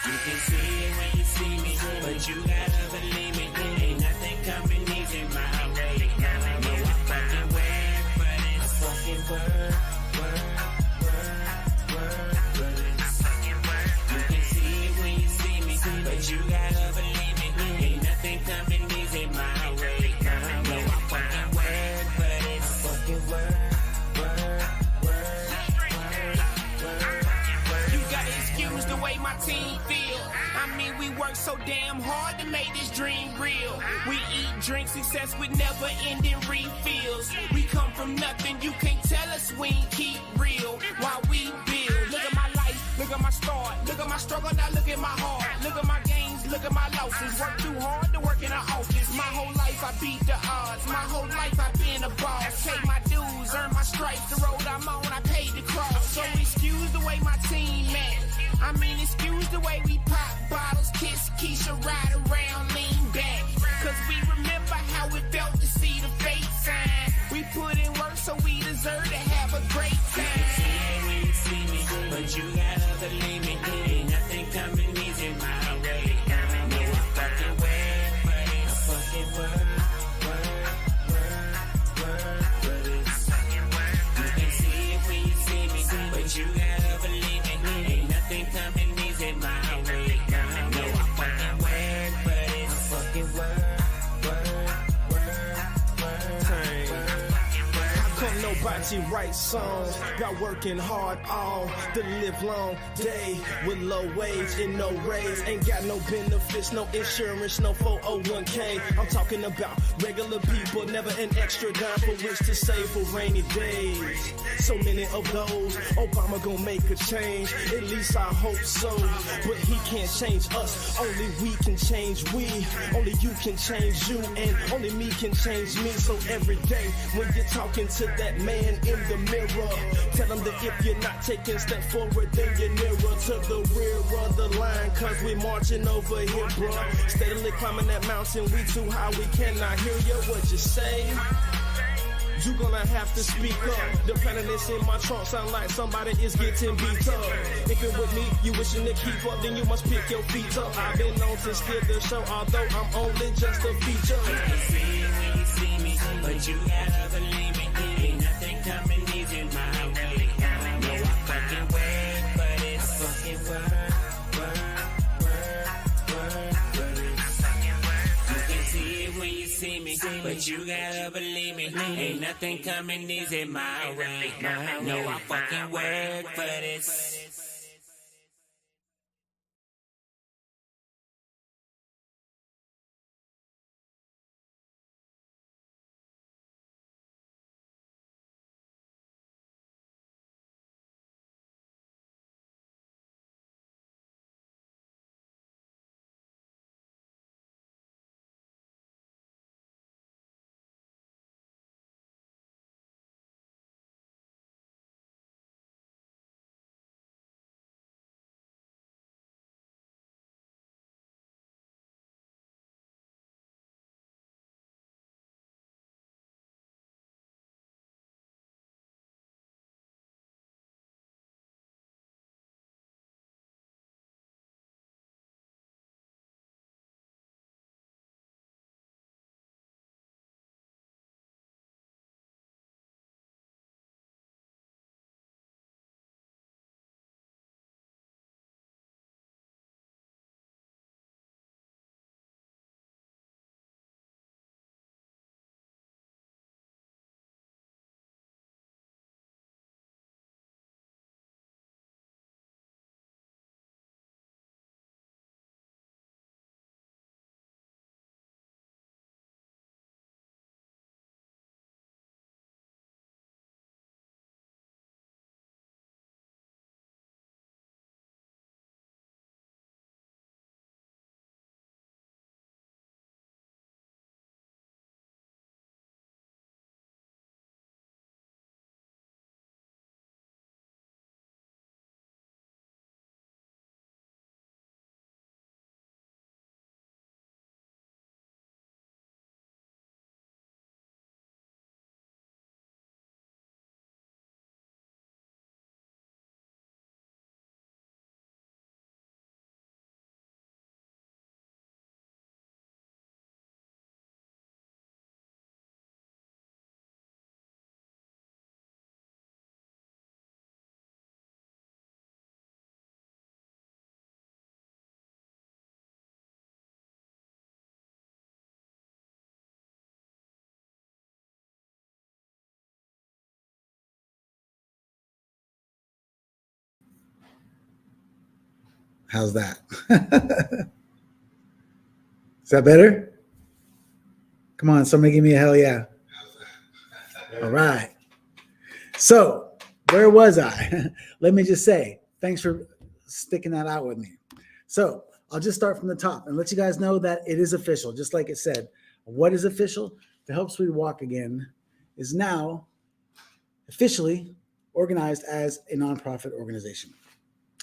You can see it when you see me, but you gotta believe me. Ain't nothing coming easy my way. No, I fucking work, but it's fucking work, but it's fucking work. You can see it when you see me, but you gotta believe me. Ain't nothing coming easy my way. No, I fucking work, but it's fucking work. My team feel. I mean, we work so damn hard to make this dream real. We eat, drink, success with never ending refills. We come from nothing, you can't tell us we ain't keep real while we build. Look at my life, look at my start, look at my struggle, now look at my heart. Look at my gains, look at my losses. Work too hard to work in an office. My whole life I beat the odds, my whole life I been a boss. Pay my dues, earn my stripes, the road I'm on, I paid the cross. So excuse the way my team act. I mean, excuse the way we pop bottles, kiss Keisha, ride around, lean back. Cause we remember how it felt to see the fake sign. We put in work so we deserve to have a great time. You can see it when you see me, but you gotta believe me. Ain't nothing coming easy my way. No, I fucking work, but it's fucking work, but it's fucking work. You can see it when you see me, but you gotta believe me. Ain't nothing coming easy my way. No, I fucking work, but it's fucking work. Come nobody write songs about working hard all the live long day with low wage and no raise. Ain't got no benefits, no insurance, no 401k. I'm talking about regular people, never an extra dime for which to save for rainy days. So many of those, Obama gon' make a change, at least I hope so. But he can't change us, only we can change we. Only you can change you, and only me can change me. So every day when you're talking to that man in the mirror, tell him that if you're not taking a step forward, then you're nearer to the rear of the line. Cause we marching over here, bruh. Steadily climbing that mountain, we too high, we cannot hear you. What you say? You gonna have to speak up. The planet is in my trunk, sound like somebody is getting beat up. If you're with me, you wishing to keep up, then you must pick your feet up. I've been known to steal the show, although I'm only just a feature. You can see it when you see me, but you gotta believe me. Ain't nothing coming easy my way. No, I fucking work, but it's fucking work, but it's fucking work. You can see it when you see me, but you gotta believe me. Ain't nothing coming easy my way. No, I fucking work, but it's How's that? Is that better? Come on, somebody give me a hell yeah. All right. So, where was I? Let me just say, thanks for sticking that out with me. So, I'll just start from the top and let you guys know that it is official, just like it said. What is official? The Help Sweetie Walk Again is now officially organized as a nonprofit organization.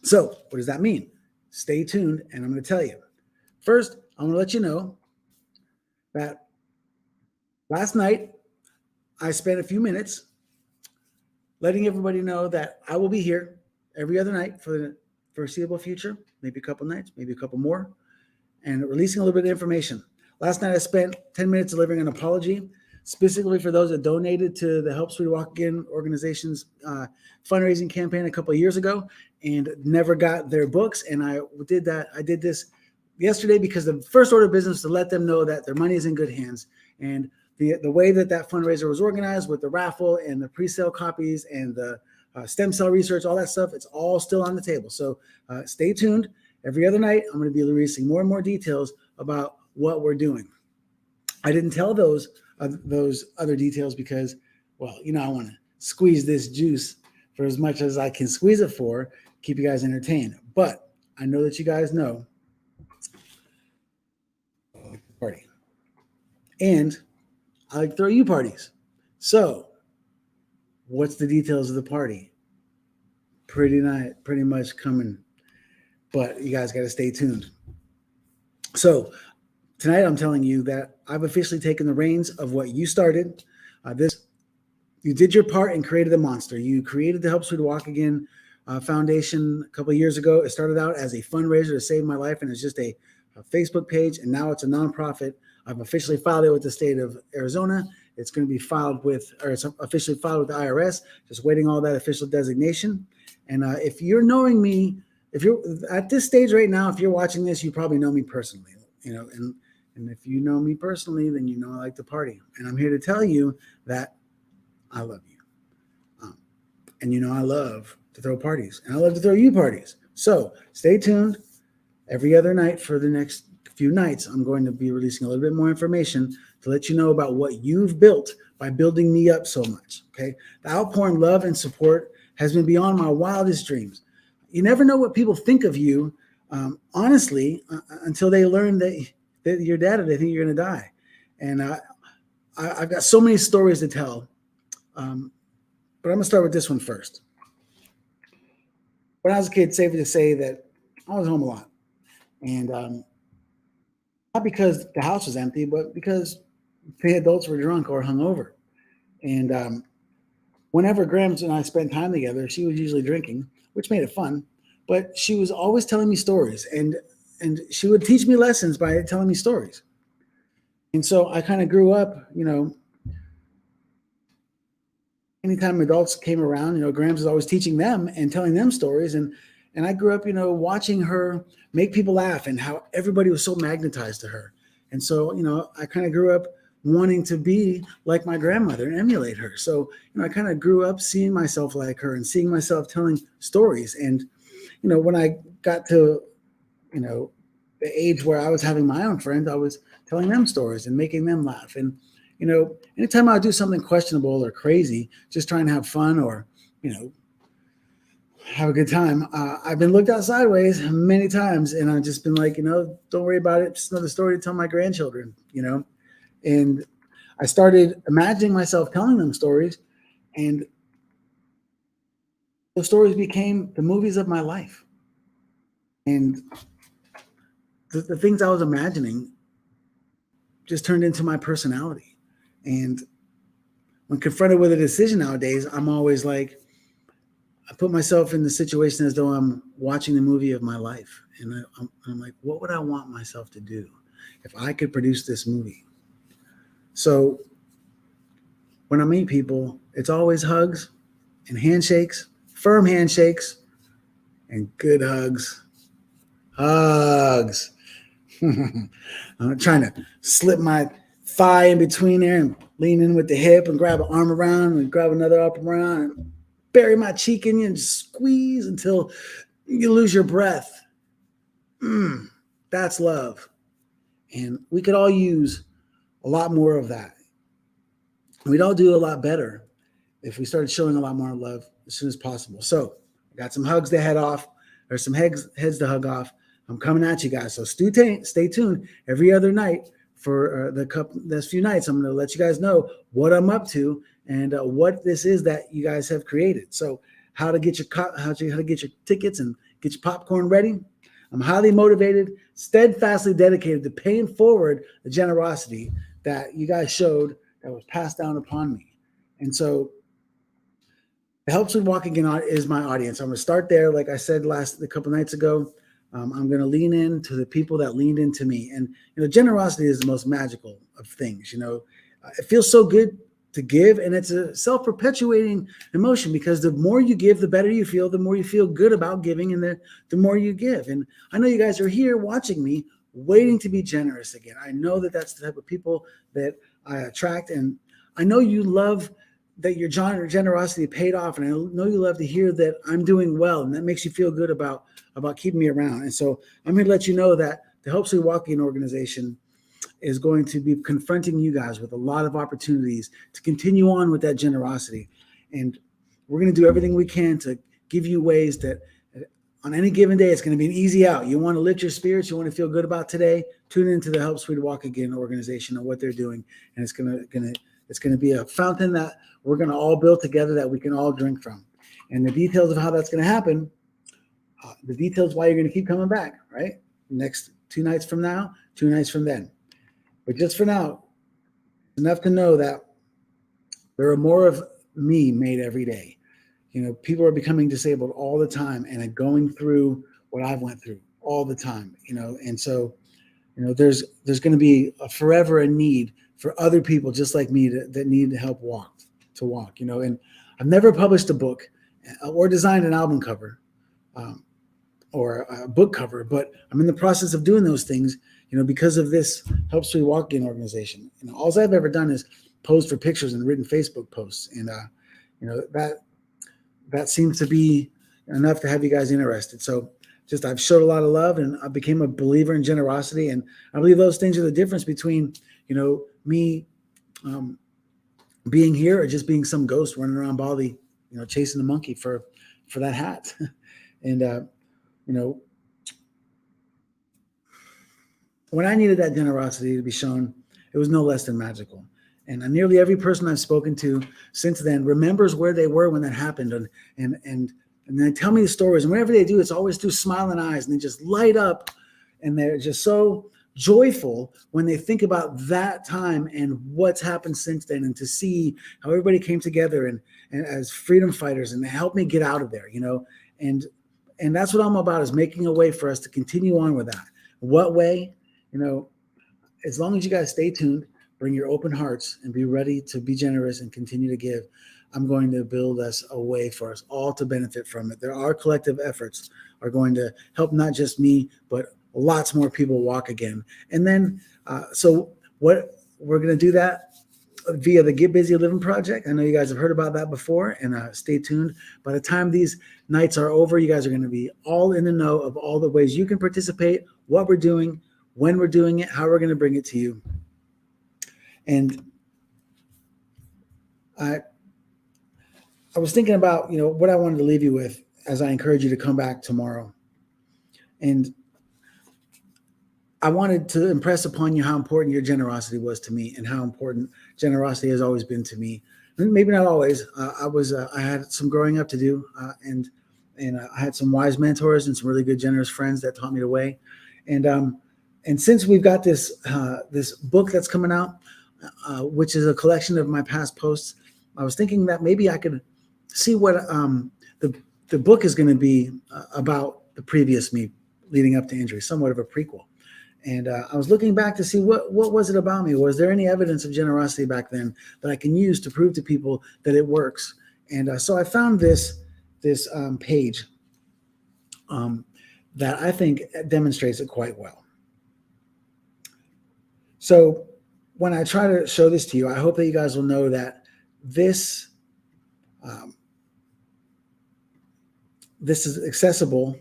So, what does that mean? Stay tuned, and I'm going to tell you. First, I'm going to let you know that last night I spent a few minutes letting everybody know that I will be here every other night for the foreseeable future, maybe a couple nights, maybe a couple more, and releasing a little bit of information. Last night I spent 10 minutes delivering an apology, specifically for those that donated to the Help Sweetie Walk Again organization's fundraising campaign a couple of years ago and never got their books. And I did this yesterday because the first order of business was to let them know that their money is in good hands. And the way that fundraiser was organized with the raffle and the pre-sale copies and the stem cell research, all that stuff, it's all still on the table. So stay tuned. Every other night, I'm going to be releasing more and more details about what we're doing. I didn't tell those other details because, well, I want to squeeze this juice for as much as I can squeeze it for, keep you guys entertained. But I know that you guys know party. And I like to throw you parties. So what's the details of the party? Pretty much coming, but you guys got to stay tuned. So tonight I'm telling you that I've officially taken the reins of what you started. You did your part and created a monster. You created the Help Sweetie Walk Again Foundation a couple of years ago. It started out as a fundraiser to save my life, and it's just a Facebook page, and now it's a nonprofit. I've officially filed it with the state of Arizona. It's going to be it's officially filed with the IRS, just waiting all that official designation. And if you're knowing me, if you're at this stage right now, if you're watching this, you probably know me personally, and if you know me personally, then I like to party. And I'm here to tell you that I love you. And I love to throw parties, and I love to throw you parties. So stay tuned. Every other night for the next few nights, I'm going to be releasing a little bit more information to let you know about what you've built by building me up so much, okay? The outpouring love and support has been beyond my wildest dreams. You never know what people think of you, honestly, until they learn that you're dead and they think you're going to die. And I've got so many stories to tell, but I'm going to start with this one first. When I was a kid, safe to say that I was home a lot. And not because the house was empty, but because the adults were drunk or hungover. And whenever Grams and I spent time together, she was usually drinking, which made it fun. But she was always telling me stories, and she would teach me lessons by telling me stories. And so I kind of grew up, anytime adults came around, Grams was always teaching them and telling them stories. And I grew up, watching her make people laugh and how everybody was so magnetized to her. And so, I kind of grew up wanting to be like my grandmother and emulate her. So, I kind of grew up seeing myself like her and seeing myself telling stories. And, when I got to, the age where I was having my own friends, I was telling them stories and making them laugh. And, anytime I would do something questionable or crazy, just trying to have fun or, have a good time, I've been looked out sideways many times, and I've just been like, don't worry about it. Just another story to tell my grandchildren, and I started imagining myself telling them stories, and those stories became the movies of my life. And the things I was imagining just turned into my personality. And when confronted with a decision nowadays, I'm always like, I put myself in the situation as though I'm watching the movie of my life. And I'm like, what would I want myself to do if I could produce this movie? So when I meet people, it's always hugs and handshakes, firm handshakes, and good hugs. Hugs. I'm trying to slip my thigh in between there and lean in with the hip and grab an arm around and grab another arm around and bury my cheek in you and squeeze until you lose your breath. That's love. And we could all use a lot more of that. We'd all do a lot better if we started showing a lot more love as soon as possible. So I got some hugs to head off. There's some heads to hug off. I'm coming at you guys. So stay tuned every other night for this few nights. I'm going to let you guys know what I'm up to and what this is that you guys have created. So how to get your tickets and get your popcorn ready. I'm highly motivated, steadfastly dedicated to paying forward the generosity that you guys showed that was passed down upon me. And so the Help Suite Walk Again is my audience. I'm going to start there. Like I said a couple nights ago, I'm going to lean into the people that leaned into me. And, generosity is the most magical of things. It feels so good to give, and it's a self-perpetuating emotion because the more you give, the better you feel, the more you feel good about giving, and the more you give. And I know you guys are here watching me, waiting to be generous again. I know that that's the type of people that I attract, and I know you love that your generosity paid off, and I know you love to hear that I'm doing well, and that makes you feel good about keeping me around. And so I'm here to let you know that the Help Suite Walk-In organization is going to be confronting you guys with a lot of opportunities to continue on with that generosity. And we're going to do everything we can to give you ways that on any given day, it's going to be an easy out. You want to lift your spirits, you want to feel good about today, tune into the Help Suite Walk Again organization and what they're doing. And it's going to be a fountain that we're going to all build together that we can all drink from. And the details of how that's going to happen, the details why you're going to keep coming back, right? Next 2 nights from now, 2 nights from then. But just for now, enough to know that there are more of me made every day. People are becoming disabled all the time and are going through what I've went through all the time, and so, there's going to be forever a need for other people just like me that need to help walk, and I've never published a book or designed an album cover or a book cover, but I'm in the process of doing those things, because of this Help Suite Walk-In organization. All I've ever done is posed for pictures and written Facebook posts. And, that seems to be enough to have you guys interested. So I've showed a lot of love, and I became a believer in generosity. And I believe those things are the difference between, me being here or just being some ghost running around Bali, chasing a monkey for that hat. And, when I needed that generosity to be shown, it was no less than magical. And nearly every person I've spoken to since then remembers where they were when that happened. And they tell me the stories. And whenever they do, it's always through smiling eyes. And they just light up. And they're just so joyful when they think about that time and what's happened since then. And to see how everybody came together and as freedom fighters and helped me get out of there, And that's what I'm about, is making a way for us to continue on with that. What way? As long as you guys stay tuned, bring your open hearts, and be ready to be generous and continue to give, I'm going to build us a way for us all to benefit from it. Our collective efforts are going to help not just me, but lots more people walk again. And then, so what we're going to do that via the Get Busy Living Project. I know you guys have heard about that before, and stay tuned. By the time these nights are over, you guys are going to be all in the know of all the ways you can participate, what we're doing, when we're doing it, how we're going to bring it to you. And I was thinking about, what I wanted to leave you with as I encourage you to come back tomorrow. And I wanted to impress upon you how important your generosity was to me and how important generosity has always been to me. Maybe not always. I had some growing up to do, and I had some wise mentors and some really good, generous friends that taught me the way. And since we've got this book that's coming out, which is a collection of my past posts, I was thinking that maybe I could see what the book is going to be about the previous me leading up to injury, somewhat of a prequel. And I was looking back to see what was it about me? Was there any evidence of generosity back then that I can use to prove to people that it works? And so I found this page that I think demonstrates it quite well. So when I try to show this to you, I hope that you guys will know that this is accessible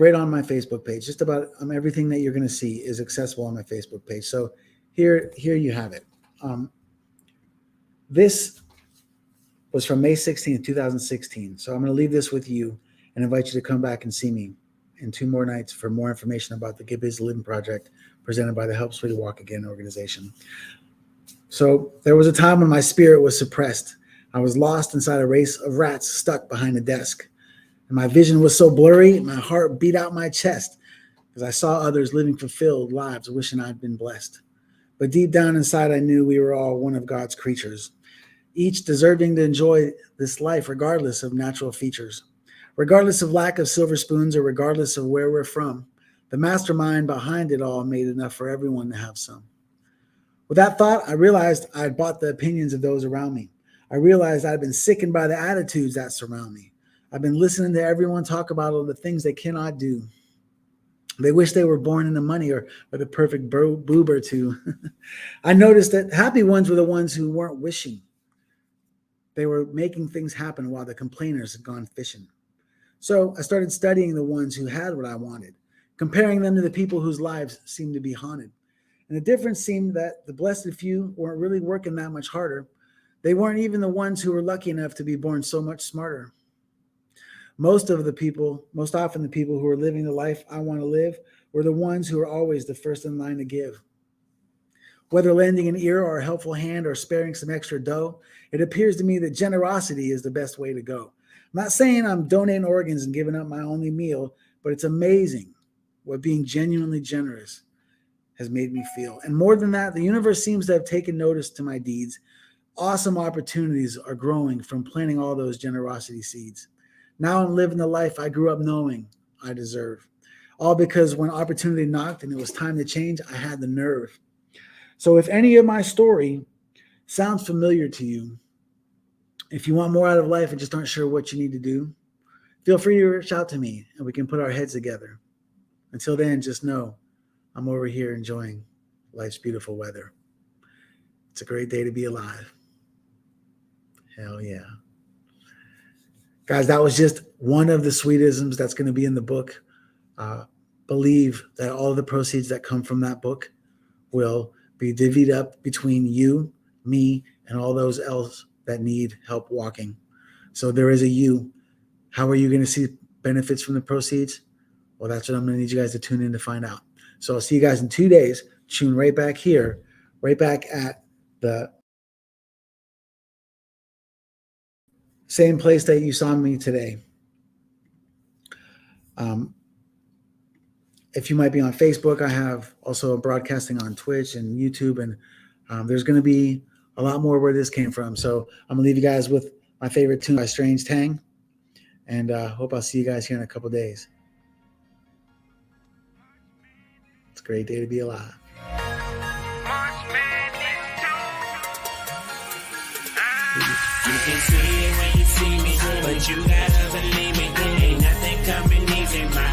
right on my Facebook page. Just about everything that you're going to see is accessible on my Facebook page. So here you have it. This was from May 16th, 2016. So I'm going to leave this with you and invite you to come back and see me in 2 more nights for more information about the Get Busy Living Project presented by the Help Sweetie Walk Again organization. So there was a time when my spirit was suppressed. I was lost inside a race of rats stuck behind a desk. And my vision was so blurry, my heart beat out my chest because I saw others living fulfilled lives, wishing I'd been blessed. But deep down inside, I knew we were all one of God's creatures, each deserving to enjoy this life regardless of natural features, regardless of lack of silver spoons or regardless of where we're from. The mastermind behind it all made enough for everyone to have some. With that thought, I realized I'd bought the opinions of those around me. I realized I'd been sickened by the attitudes that surround me. I've been listening to everyone talk about all the things they cannot do. They wish they were born into money or the perfect boob or two. I noticed that happy ones were the ones who weren't wishing. They were making things happen while the complainers had gone fishing. So I started studying the ones who had what I wanted, comparing them to the people whose lives seemed to be haunted. And the difference seemed that the blessed few weren't really working that much harder. They weren't even the ones who were lucky enough to be born so much smarter. Most often the people who were living the life I want to live were the ones who are always the first in line to give. Whether lending an ear or a helpful hand or sparing some extra dough, it appears to me that generosity is the best way to go. I'm not saying I'm donating organs and giving up my only meal, but it's amazing what being genuinely generous has made me feel. And more than that, the universe seems to have taken notice to my deeds. Awesome opportunities are growing from planting all those generosity seeds. Now I'm living the life I grew up knowing I deserve. All because when opportunity knocked and it was time to change, I had the nerve. So if any of my story sounds familiar to you, if you want more out of life and just aren't sure what you need to do, feel free to reach out to me and we can put our heads together. Until then, just know I'm over here enjoying life's beautiful weather. It's a great day to be alive. Hell yeah. Guys, that was just one of the sweetisms that's going to be in the book. Believe that all of the proceeds that come from that book will be divvied up between you, me, and all those else that need help walking. So there is a you. How are you going to see benefits from the proceeds? Well, that's what I'm going to need you guys to tune in to find out. So I'll see you guys in 2 days. Tune right back here, right back at the same place that you saw me today. If you might be on Facebook, I have also broadcasting on Twitch and YouTube, and there's going to be a lot more where this came from. So I'm going to leave you guys with my favorite tune by Strange Tang, and hope I'll see you guys here in a couple days. It's a great day to be alive. You can see it when you see me, but you gotta believe me. Ain't nothing coming easy, my